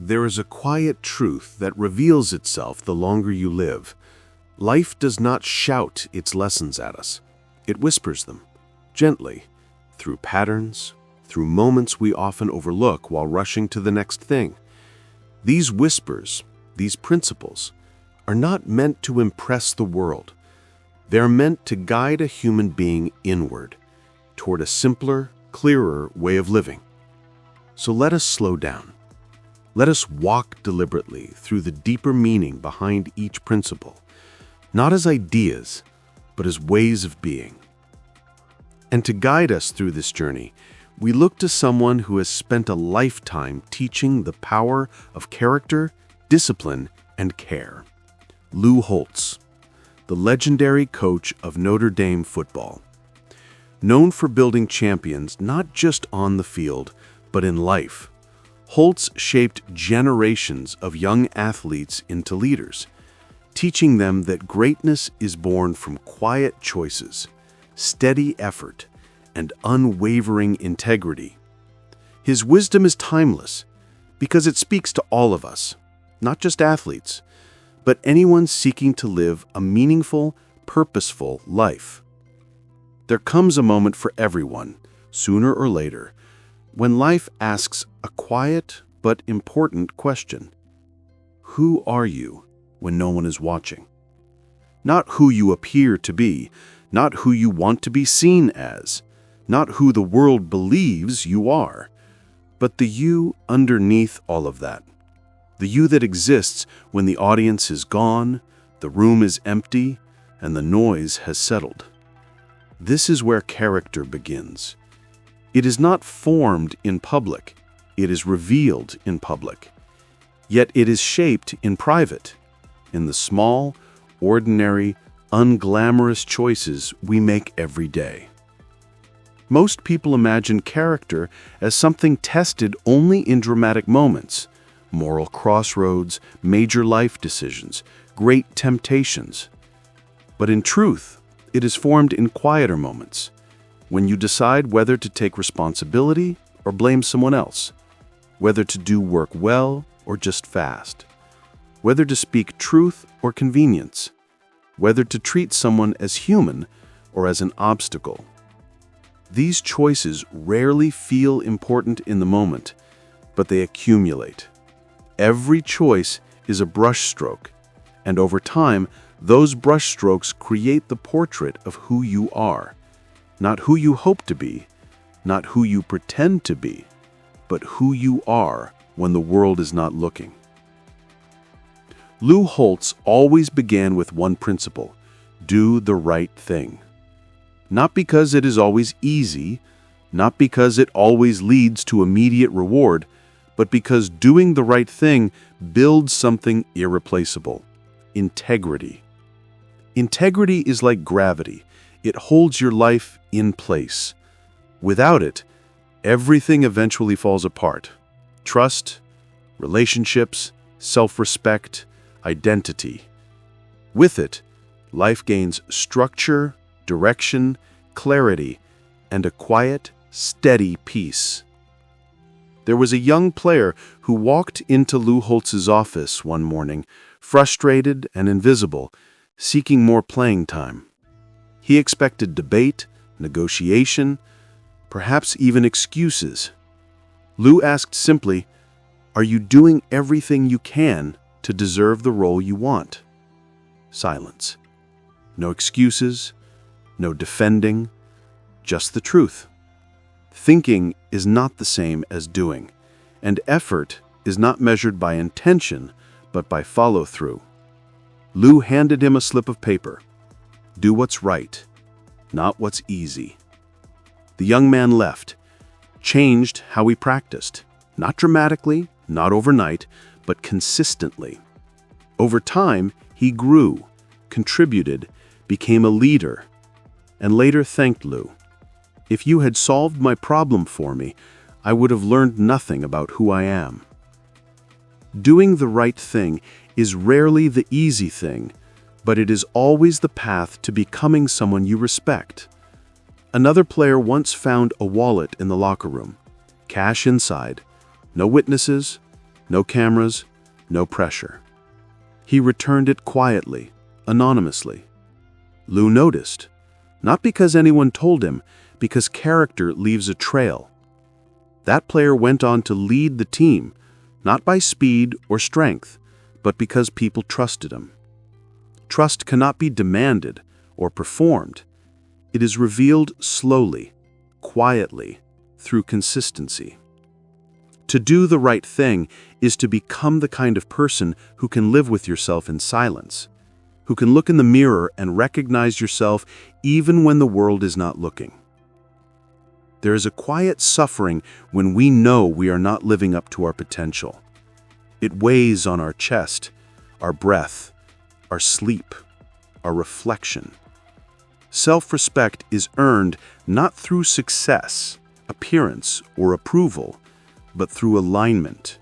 There is a quiet truth that reveals itself the longer you live. Life does not shout its lessons at us. It whispers them, gently, through patterns, through moments we often overlook while rushing to the next thing. These whispers, these principles, are not meant to impress the world. They're meant to guide a human being inward, toward a simpler, clearer way of living. So let us slow down. Let us walk deliberately through the deeper meaning behind each principle, not as ideas, but as ways of being. And to guide us through this journey, we look to someone who has spent a lifetime teaching the power of character, discipline, and care. Lou Holtz, the legendary coach of Notre Dame football. Known for building champions not just on the field, but in life, Holtz shaped generations of young athletes into leaders, teaching them that greatness is born from quiet choices, steady effort, and unwavering integrity. His wisdom is timeless because it speaks to all of us, not just athletes, but anyone seeking to live a meaningful, purposeful life. There comes a moment for everyone, sooner or later, when life asks a quiet but important question. Who are you when no one is watching? Not who you appear to be, not who you want to be seen as, not who the world believes you are, but the you underneath all of that. The you that exists when the audience is gone, the room is empty, and the noise has settled. This is where character begins. It is not formed in public, it is revealed in public. Yet it is shaped in private, in the small, ordinary, unglamorous choices we make every day. Most people imagine character as something tested only in dramatic moments, moral crossroads, major life decisions, great temptations. But in truth, it is formed in quieter moments, when you decide whether to take responsibility or blame someone else, whether to do work well or just fast, whether to speak truth or convenience, whether to treat someone as human or as an obstacle. These choices rarely feel important in the moment, but they accumulate. Every choice is a brushstroke, and over time, those brushstrokes create the portrait of who you are. Not who you hope to be, not who you pretend to be, but who you are when the world is not looking. Lou Holtz always began with one principle: do the right thing. Not because it is always easy, not because it always leads to immediate reward, but because doing the right thing builds something irreplaceable: integrity. Integrity is like gravity. It holds your life in place. Without it, everything eventually falls apart. Trust, relationships, self-respect, identity. With it, life gains structure, direction, clarity, and a quiet, steady peace. There was a young player who walked into Lou Holtz's office one morning, frustrated and invisible, seeking more playing time. He expected debate, negotiation, perhaps even excuses. Lou asked simply, "Are you doing everything you can to deserve the role you want?" Silence. No excuses, no defending, just the truth. Thinking is not the same as doing, and effort is not measured by intention, but by follow-through. Lou handed him a slip of paper. Do what's right, not what's easy. The young man left, changed how he practiced, not dramatically, not overnight, but consistently. Over time, he grew, contributed, became a leader, and later thanked Lou. "If you had solved my problem for me, I would have learned nothing about who I am." Doing the right thing is rarely the easy thing, but it is always the path to becoming someone you respect. Another player once found a wallet in the locker room. Cash inside, no witnesses, No cameras, no pressure. He returned it quietly, anonymously. Lou noticed, not because anyone told him, because character leaves a trail. That player went on to lead the team, not by speed or strength, but because people trusted him. Trust cannot be demanded or performed. It is revealed slowly, quietly, through consistency. To do the right thing is to become the kind of person who can live with yourself in silence, who can look in the mirror and recognize yourself even when the world is not looking. There is a quiet suffering when we know we are not living up to our potential. It weighs on our chest, our breath, our sleep, our reflection. Self-respect is earned not through success, appearance, or approval, but through alignment.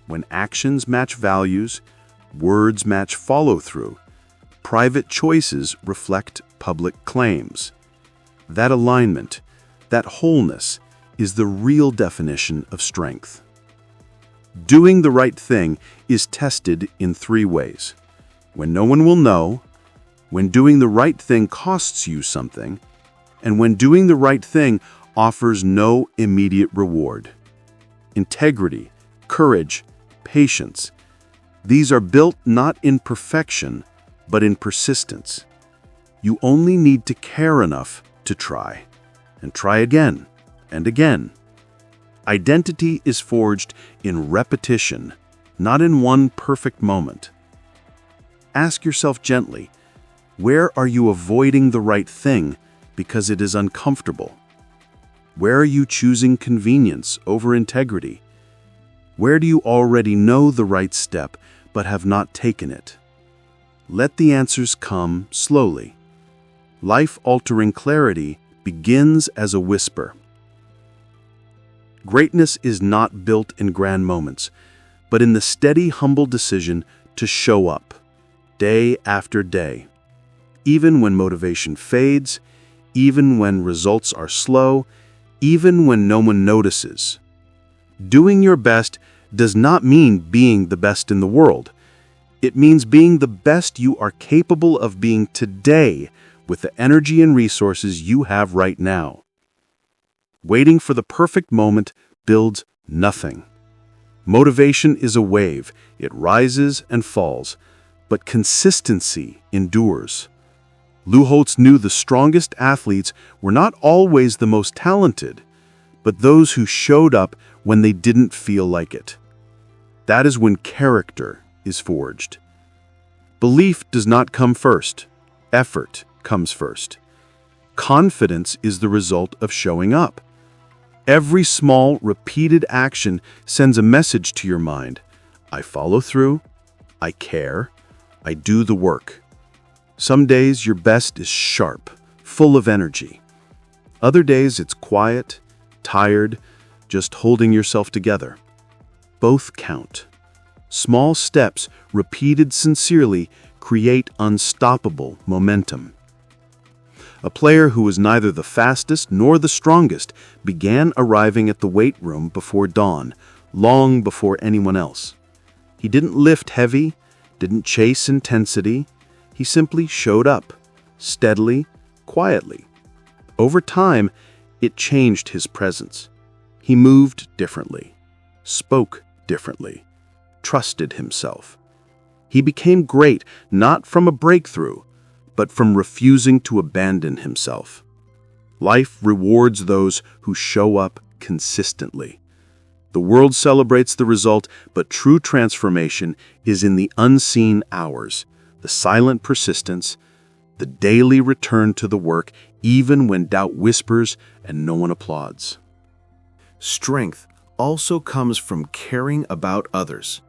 When actions match values, words match follow-through, private choices reflect public claims. That alignment, that wholeness, is the real definition of strength. Doing the right thing is tested in 3 ways. When no one will know, when doing the right thing costs you something, and when doing the right thing offers no immediate reward. Integrity, courage, patience. These are built not in perfection, but in persistence. You only need to care enough to try, and try again and again. Identity is forged in repetition, not in one perfect moment. Ask yourself gently, where are you avoiding the right thing because it is uncomfortable? Where are you choosing convenience over integrity? Where do you already know the right step but have not taken it? Let the answers come slowly. Life-altering clarity begins as a whisper. Greatness is not built in grand moments, but in the steady, humble decision to show up, day after day. Even when motivation fades, even when results are slow, even when no one notices. Doing your best does not mean being the best in the world. It means being the best you are capable of being today with the energy and resources you have right now. Waiting for the perfect moment builds nothing. Motivation is a wave. It rises and falls, but consistency endures. Lou Holtz knew the strongest athletes were not always the most talented, but those who showed up when they didn't feel like it. That is when character is forged. Belief does not come first. Effort comes first. Confidence is the result of showing up. Every small, repeated action sends a message to your mind. I follow through, I care, I do the work. Some days your best is sharp, full of energy. Other days it's quiet, tired, just holding yourself together. Both count. Small steps, repeated sincerely, create unstoppable momentum. A player who was neither the fastest nor the strongest began arriving at the weight room before dawn, long before anyone else. He didn't lift heavy, didn't chase intensity. He simply showed up, steadily, quietly. Over time, it changed his presence. He moved differently, spoke differently, trusted himself. He became great not from a breakthrough, but from refusing to abandon himself. Life rewards those who show up consistently. The world celebrates the result, but true transformation is in the unseen hours, the silent persistence, the daily return to the work, even when doubt whispers and no one applauds. Strength also comes from caring about others.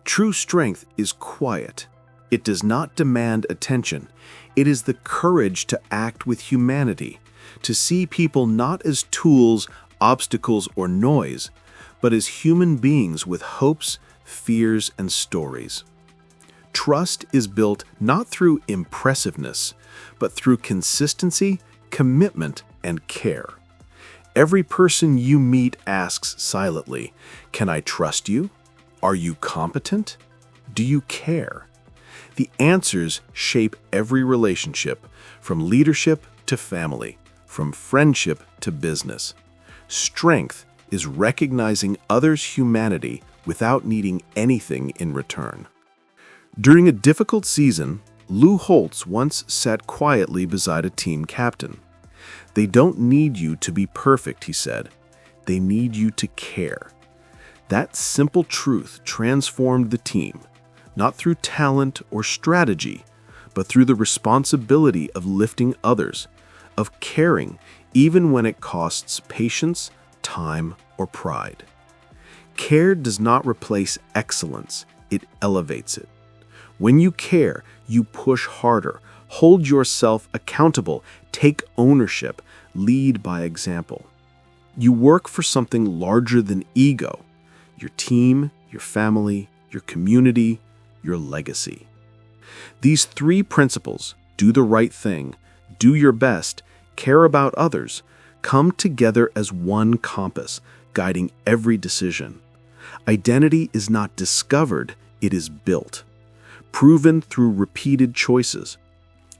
True strength is quiet. It does not demand attention. It is the courage to act with humanity, to see people not as tools, obstacles, or noise, but as human beings with hopes, fears, and stories. Trust is built not through impressiveness, but through consistency, commitment, and care. Every person you meet asks silently, "Can I trust you?" Are you competent? Do you care? The answers shape every relationship, from leadership to family, from friendship to business. Strength is recognizing others' humanity without needing anything in return. During a difficult season, Lou Holtz once sat quietly beside a team captain. "They don't need you to be perfect," he said. "They need you to care." That simple truth transformed the team, not through talent or strategy, but through the responsibility of lifting others, of caring even when it costs patience, time, or pride. Care does not replace excellence, it elevates it. When you care, you push harder, hold yourself accountable, take ownership, lead by example. You work for something larger than ego: your team, your family, your community, your legacy. These three principles, do the right thing, do your best, care about others, come together as one compass, guiding every decision. Identity is not discovered, it is built, proven through repeated choices.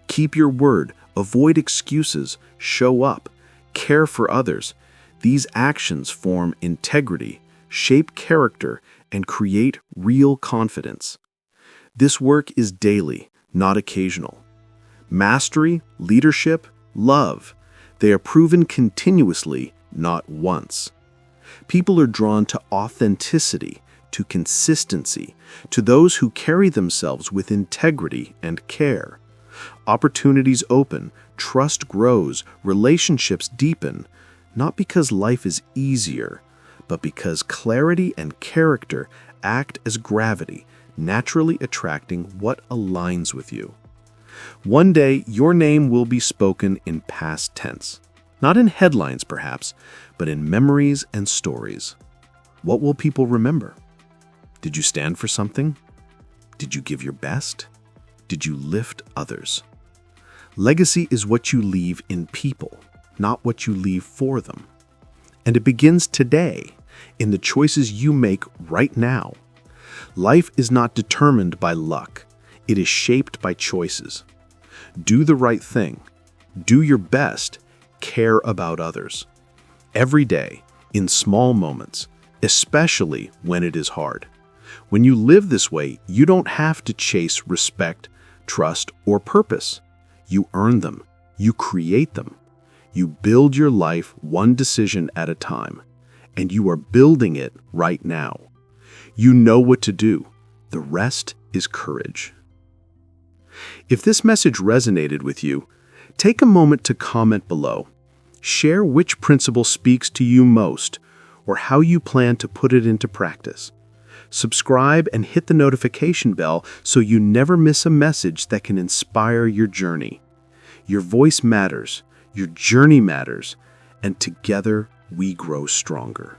Keep your word, avoid excuses, show up, care for others. These actions form integrity, shape character, and create real confidence. This work is daily, not occasional. Mastery, leadership, love, they are proven continuously, not once. People are drawn to authenticity, to consistency, to those who carry themselves with integrity and care. Opportunities open, trust grows, relationships deepen, not because life is easier, but because clarity and character act as gravity, naturally attracting what aligns with you. One day, your name will be spoken in past tense, not in headlines perhaps, but in memories and stories. What will people remember? Did you stand for something? Did you give your best? Did you lift others? Legacy is what you leave in people, not what you leave for them. And it begins today, in the choices you make right now. Life is not determined by luck. It is shaped by choices. Do the right thing. Do your best. Care about others. Every day, in small moments, especially when it is hard. When you live this way, you don't have to chase respect, trust, or purpose. You earn them. You create them. You build your life one decision at a time, and you are building it right now. You know what to do. The rest is courage. If this message resonated with you, take a moment to comment below. Share which principle speaks to you most, or how you plan to put it into practice. Subscribe and hit the notification bell so you never miss a message that can inspire your journey. Your voice matters, your journey matters, and together we grow stronger.